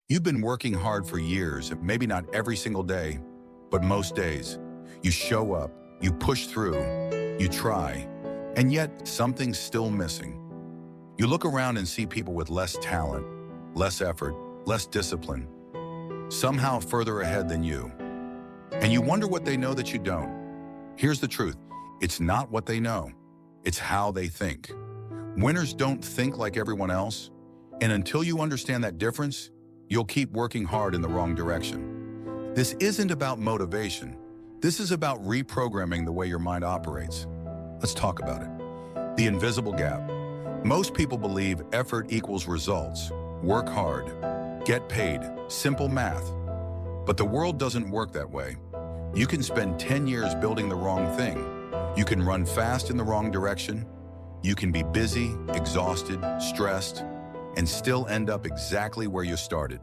You've been working hard for years, maybe not every single day, but most days. You show up, you push through, you try, and yet something's still missing. You look around and see people with less talent, less effort, less discipline, somehow further ahead than you. And you wonder what they know that you don't. Here's the truth. It's not what they know. It's how they think. Winners don't think like everyone else, and until you understand that difference, you'll keep working hard in the wrong direction. This isn't about motivation. This is about reprogramming the way your mind operates. Let's talk about it. The invisible gap. Most people believe effort equals results. Work hard, get paid, simple math. But the world doesn't work that way. You can spend 10 years building the wrong thing. You can run fast in the wrong direction. You can be busy, exhausted, stressed, and still end up exactly where you started.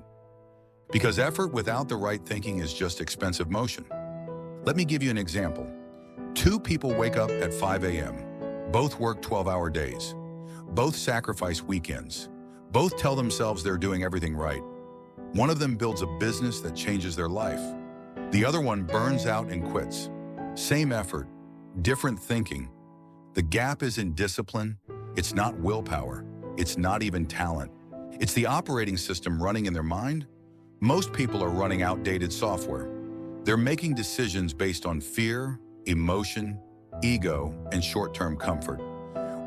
Because effort without the right thinking is just expensive motion. Let me give you an example. Two people wake up at 5 a.m. Both work 12-hour days. Both sacrifice weekends. Both tell themselves they're doing everything right. One of them builds a business that changes their life. The other one burns out and quits. Same effort, different thinking. The gap is in discipline. It's not willpower. It's not even talent. It's the operating system running in their mind. Most people are running outdated software. They're making decisions based on fear, emotion, ego, and short-term comfort.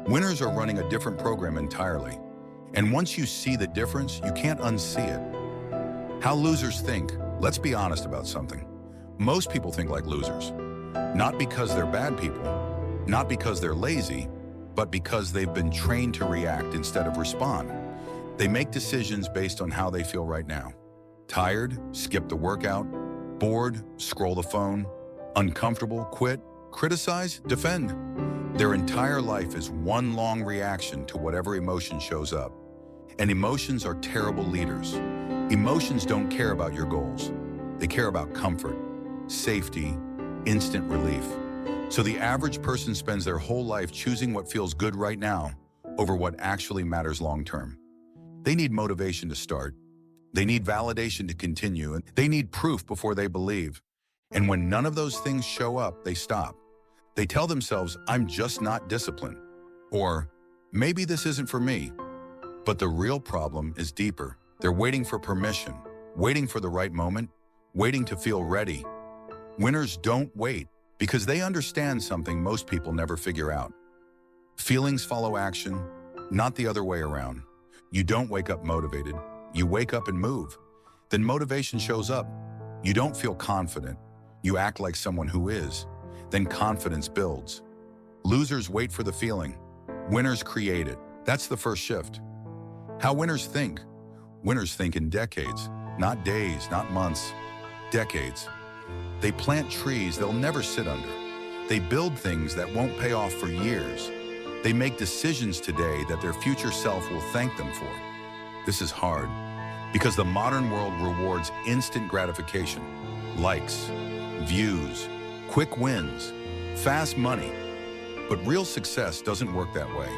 Winners are running a different program entirely. And once you see the difference, you can't unsee it. How losers think. Let's be honest about something. Most people think like losers. Not because they're bad people, not because they're lazy, but because they've been trained to react instead of respond. They make decisions based on how they feel right now. Tired, skip the workout. Bored, scroll the phone. Uncomfortable, quit. Criticize, defend. Their entire life is one long reaction to whatever emotion shows up. And emotions are terrible leaders. Emotions don't care about your goals. They care about comfort, safety, instant relief. So the average person spends their whole life choosing what feels good right now over what actually matters long term. They need motivation to start. They need validation to continue, and they need proof before they believe. And when none of those things show up, they stop. They tell themselves, I'm just not disciplined. Or, maybe this isn't for me. But the real problem is deeper. They're waiting for permission, waiting for the right moment, waiting to feel ready. Winners don't wait because they understand something most people never figure out. Feelings follow action, not the other way around. You don't wake up motivated. You wake up and move. Then motivation shows up. You don't feel confident. You act like someone who is. Then confidence builds. Losers wait for the feeling. Winners create it. That's the first shift. How winners think. Winners think in decades, not days, not months, decades. They plant trees they'll never sit under. They build things that won't pay off for years. They make decisions today that their future self will thank them for. This is hard because the modern world rewards instant gratification, likes, views, quick wins, fast money. But real success doesn't work that way.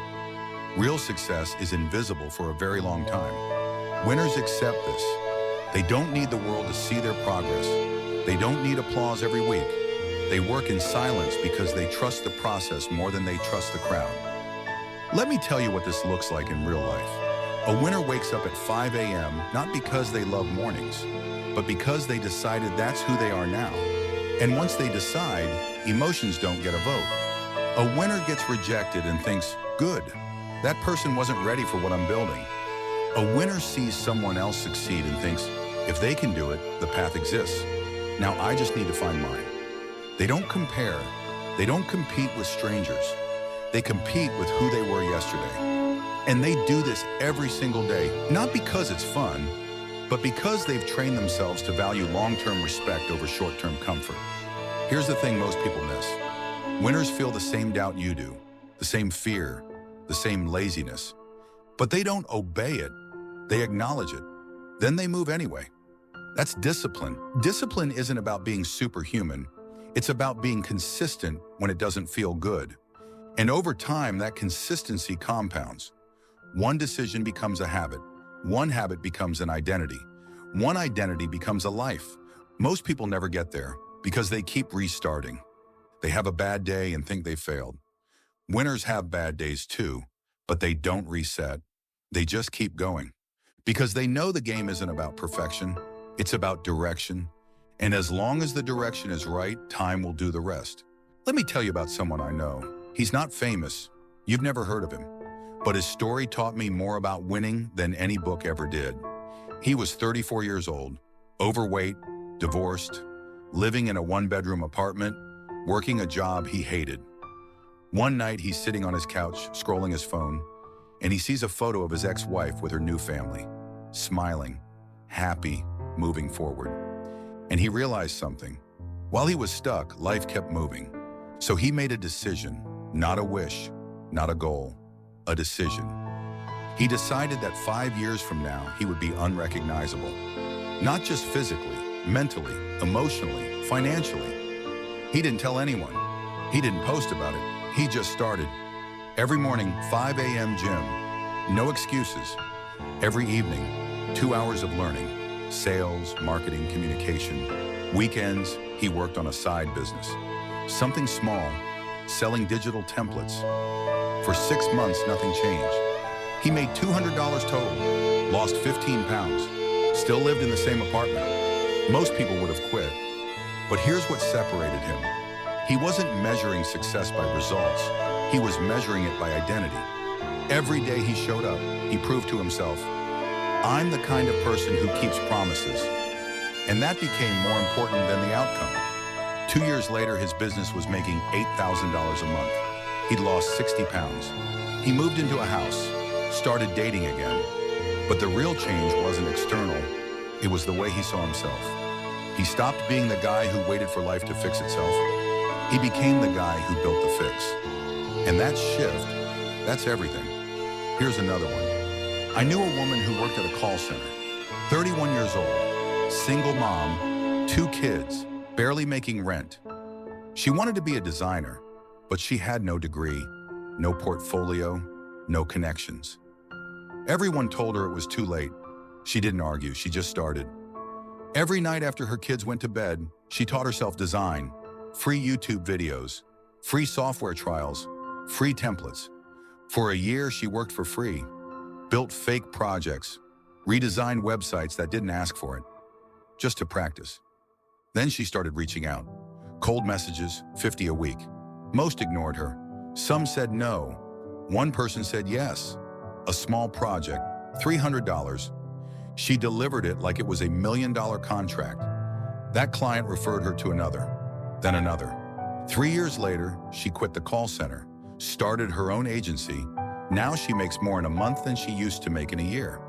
Real success is invisible for a very long time. Winners accept this. They don't need the world to see their progress. They don't need applause every week. They work in silence because they trust the process more than they trust the crowd. Let me tell you what this looks like in real life. A winner wakes up at 5 a.m. not because they love mornings, but because they decided that's who they are now. And once they decide, emotions don't get a vote. A winner gets rejected and thinks, good, that person wasn't ready for what I'm building. A winner sees someone else succeed and thinks, if they can do it, the path exists. Now I just need to find mine. They don't compare. They don't compete with strangers. They compete with who they were yesterday. And they do this every single day, not because it's fun, but because they've trained themselves to value long-term respect over short-term comfort. Here's the thing most people miss. Winners feel the same doubt you do, the same fear, the same laziness. But they don't obey it. They acknowledge it. Then they move anyway. That's discipline. Discipline isn't about being superhuman. It's about being consistent when it doesn't feel good. And over time, that consistency compounds. One decision becomes a habit. One habit becomes an identity. One identity becomes a life. Most people never get there because they keep restarting. They have a bad day and think they failed. Winners have bad days too, but they don't reset. They just keep going because they know the game isn't about perfection. It's about direction. And as long as the direction is right, time will do the rest. Let me tell you about someone I know. He's not famous. You've never heard of him. But his story taught me more about winning than any book ever did. He was 34 years old, overweight, divorced, living in a one-bedroom apartment, working a job he hated. One night, he's sitting on his couch, scrolling his phone, and he sees a photo of his ex-wife with her new family, smiling, happy, moving forward. And he realized something. While he was stuck, life kept moving. So he made a decision, not a wish, not a goal, a decision. He decided that 5 years from now, he would be unrecognizable. Not just physically, mentally, emotionally, financially. He didn't tell anyone. He didn't post about it. He just started. Every morning, 5 a.m. gym. No excuses. Every evening, 2 hours of learning. Sales, marketing, communication. Weekends, he worked on a side business. Something small, selling digital templates. For 6 months, nothing changed. He made $200 total, lost 15 pounds, still lived in the same apartment. Most people would have quit. But here's what separated him. He wasn't measuring success by results. He was measuring it by identity. Every day he showed up, he proved to himself, I'm the kind of person who keeps promises. And that became more important than the outcome. 2 years later, his business was making $8,000 a month. He'd lost 60 pounds. He moved into a house, started dating again. But the real change wasn't external. It was the way he saw himself. He stopped being the guy who waited for life to fix itself. He became the guy who built the fix. And that shift, that's everything. Here's another one. I knew a woman who worked at a call center, 31 years old, single mom, 2 kids, barely making rent. She wanted to be a designer, but she had no degree, no portfolio, no connections. Everyone told her it was too late. She didn't argue, she just started. Every night after her kids went to bed, she taught herself design, free YouTube videos, free software trials, free templates. For a year, she worked for free, built fake projects, redesigned websites that didn't ask for it, just to practice. Then she started reaching out. Cold messages, 50 a week. Most ignored her. Some said no. One person said yes. A small project, $300. She delivered it like it was a $1 million contract. That client referred her to another, then another. 3 years later, she quit the call center, started her own agency. Now she makes more in a month than she used to make in a year.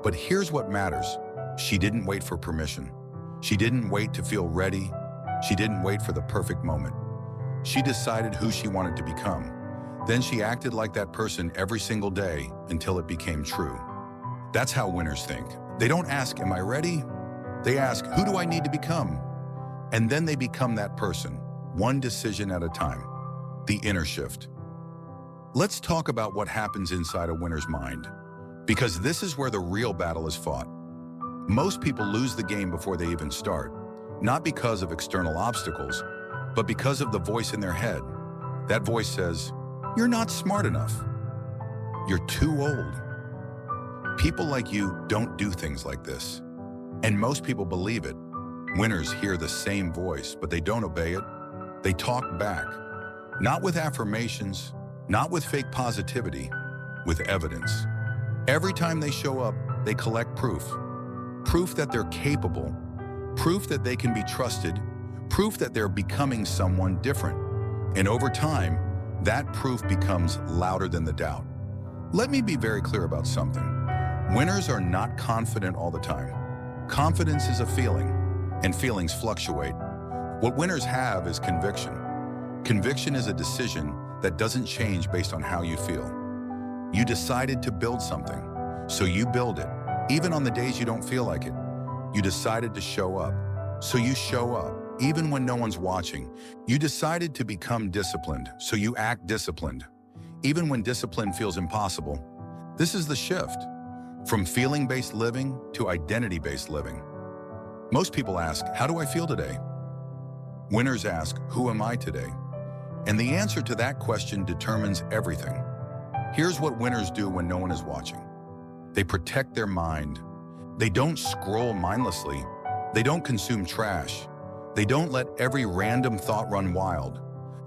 But here's what matters. She didn't wait for permission. She didn't wait to feel ready. She didn't wait for the perfect moment. She decided who she wanted to become. Then she acted like that person every single day until it became true. That's how winners think. They don't ask, am I ready? They ask, who do I need to become? And then they become that person, one decision at a time. The inner shift. Let's talk about what happens inside a winner's mind, because this is where the real battle is fought. Most people lose the game before they even start, not because of external obstacles, but because of the voice in their head. That voice says, you're not smart enough. You're too old. People like you don't do things like this. And most people believe it. Winners hear the same voice, but they don't obey it. They talk back, not with affirmations, not with fake positivity, with evidence. Every time they show up, they collect proof. Proof that they're capable, proof that they can be trusted, proof that they're becoming someone different. And over time, that proof becomes louder than the doubt. Let me be very clear about something. Winners are not confident all the time. Confidence is a feeling, and feelings fluctuate. What winners have is conviction. Conviction is a decision that doesn't change based on how you feel. You decided to build something, so you build it, even on the days you don't feel like it. You decided to show up, so you show up, even when no one's watching. You decided to become disciplined, so you act disciplined, even when discipline feels impossible. This is the shift. From feeling-based living to identity-based living. Most people ask, how do I feel today? Winners ask, who am I today? And the answer to that question determines everything. Here's what winners do when no one is watching. They protect their mind. They don't scroll mindlessly. They don't consume trash. They don't let every random thought run wild.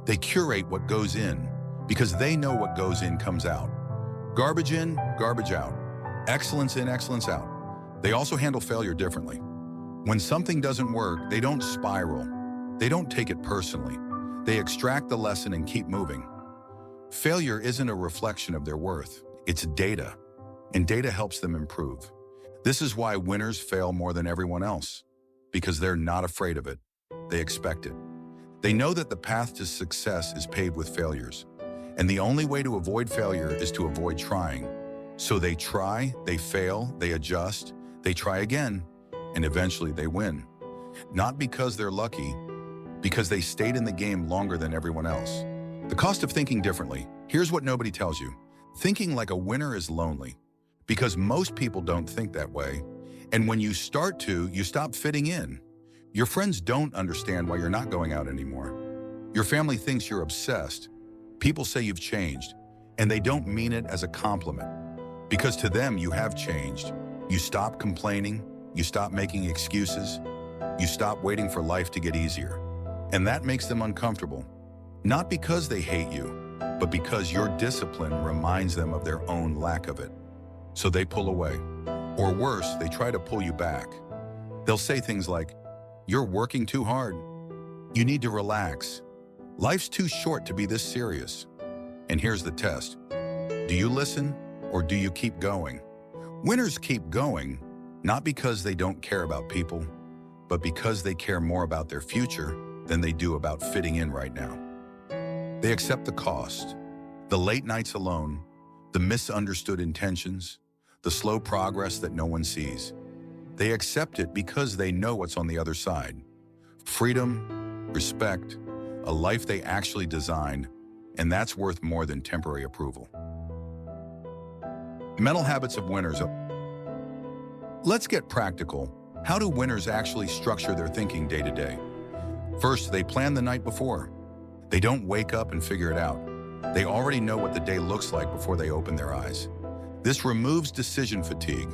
They curate what goes in because they know what goes in comes out. Garbage in, garbage out. Excellence in, excellence out. They also handle failure differently. When something doesn't work, they don't spiral. They don't take it personally. They extract the lesson and keep moving. Failure isn't a reflection of their worth. It's data, and data helps them improve. This is why winners fail more than everyone else, because they're not afraid of it. They expect it. They know that the path to success is paved with failures, and the only way to avoid failure is to avoid trying. So they try, they fail, they adjust, they try again, and eventually they win. Not because they're lucky, because they stayed in the game longer than everyone else. The cost of thinking differently. Here's what nobody tells you. Thinking like a winner is lonely, because most people don't think that way. And when you start to, you stop fitting in. Your friends don't understand why you're not going out anymore. Your family thinks you're obsessed. People say you've changed, and they don't mean it as a compliment. Because to them, you have changed. You stop complaining. You stop making excuses. You stop waiting for life to get easier. And that makes them uncomfortable. Not because they hate you, but because your discipline reminds them of their own lack of it. So they pull away. Or worse, they try to pull you back. They'll say things like, "You're working too hard. You need to relax. Life's too short to be this serious." And here's the test. Do you listen or do you keep going? Winners keep going, not because they don't care about people, but because they care more about their future than they do about fitting in right now. They accept the cost, the late nights alone, the misunderstood intentions, the slow progress that no one sees. They accept it because they know what's on the other side. Freedom, respect, a life they actually designed, and that's worth more than temporary approval. Mental habits of winners. Let's get practical. How do winners actually structure their thinking day to day? First, they plan the night before. They don't wake up and figure it out. They already know what the day looks like before they open their eyes. This removes decision fatigue.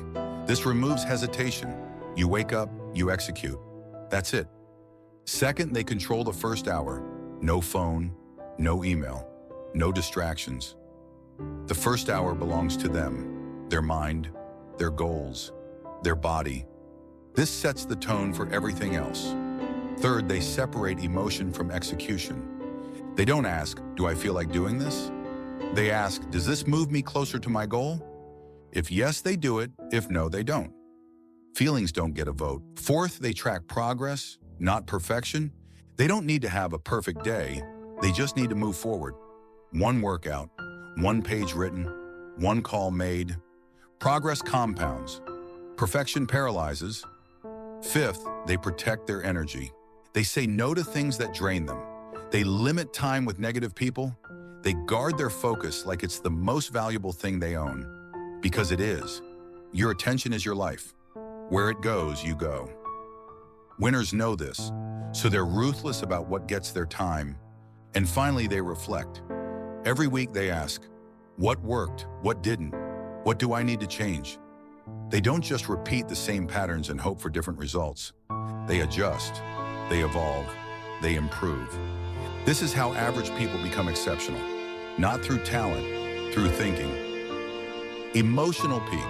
This removes hesitation. You wake up, you execute. That's it. Second, they control the first hour. No phone, no email, no distractions. The first hour belongs to them, their mind, their goals, their body. This sets the tone for everything else. Third, they separate emotion from execution. They don't ask, do I feel like doing this? They ask, does this move me closer to my goal? If yes, they do it. If no, they don't. Feelings don't get a vote. Fourth, they track progress, not perfection. They don't need to have a perfect day. They just need to move forward. One workout, one page written, one call made. Progress compounds. Perfection paralyzes. Fifth, they protect their energy. They say no to things that drain them. They limit time with negative people. They guard their focus like it's the most valuable thing they own. Because it is. Your attention is your life. Where it goes, you go. Winners know this, so they're ruthless about what gets their time. And finally, they reflect. Every week they ask, what worked? What didn't? What do I need to change? They don't just repeat the same patterns and hope for different results. They adjust, they evolve, they improve. This is how average people become exceptional. Not through talent, through thinking. Emotional peak.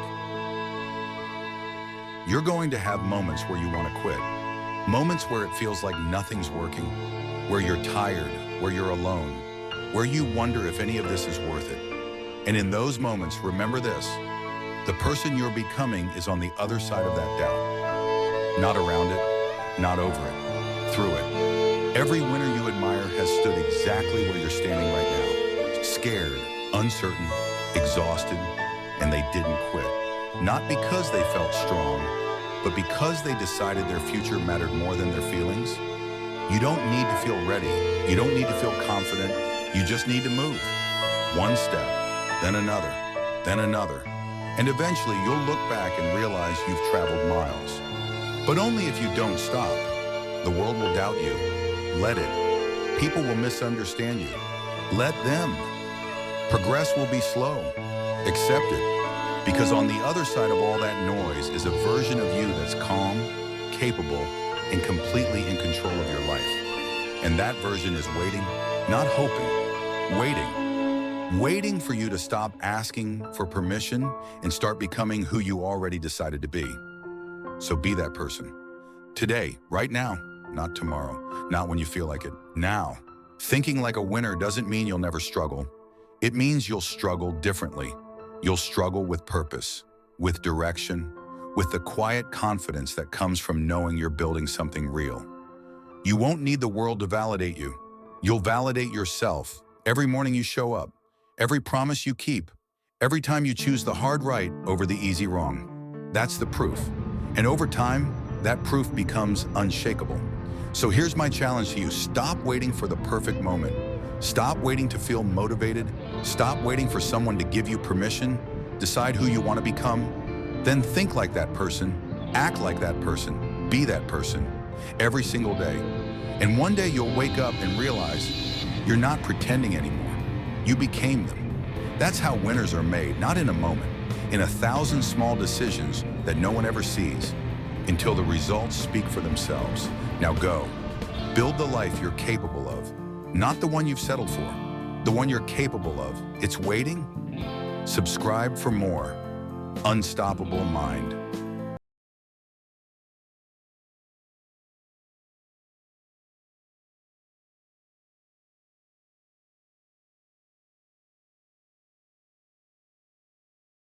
You're going to have moments where you want to quit. Moments where it feels like nothing's working. Where you're tired, where you're alone. Where you wonder if any of this is worth it. And in those moments, remember this. The person you're becoming is on the other side of that doubt. Not around it, not over it, through it. Every winner you admire has stood exactly where you're standing right now. Scared, uncertain, exhausted, and they didn't quit. Not because they felt strong, but because they decided their future mattered more than their feelings. You don't need to feel ready. You don't need to feel confident. You just need to move. One step, then another, And eventually you'll look back and realize you've traveled miles. But only if you don't stop. The world will doubt you. Let it. People will misunderstand you. Let them. Progress will be slow. Accept it. Because on the other side of all that noise is a version of you that's calm, capable, and completely in control of your life. And that version is waiting, not hoping, waiting. Waiting for you to stop asking for permission and start becoming who you already decided to be. So be that person. Today, right now, not tomorrow, not when you feel like it, now. Thinking like a winner doesn't mean you'll never struggle. It means you'll struggle differently. You'll struggle with purpose, with direction, with the quiet confidence that comes from knowing you're building something real. You won't need the world to validate you. You'll validate yourself every morning you show up, every promise you keep, every time you choose the hard right over the easy wrong. That's the proof. And over time, that proof becomes unshakable. So here's my challenge to you. Stop waiting for the perfect moment. Stop waiting to feel motivated. Stop waiting for someone to give you permission. Decide who you want to become. Then think like that person, act like that person, be that person every single day. And one day you'll wake up and realize you're not pretending anymore. You became them. That's how winners are made, not in a moment, in 1,000 small decisions that no one ever sees, until the results speak for themselves. Now go. Build the life you're capable of, not the one you've settled for, the one you're capable of. It's waiting. Subscribe for more Unstoppable Mind.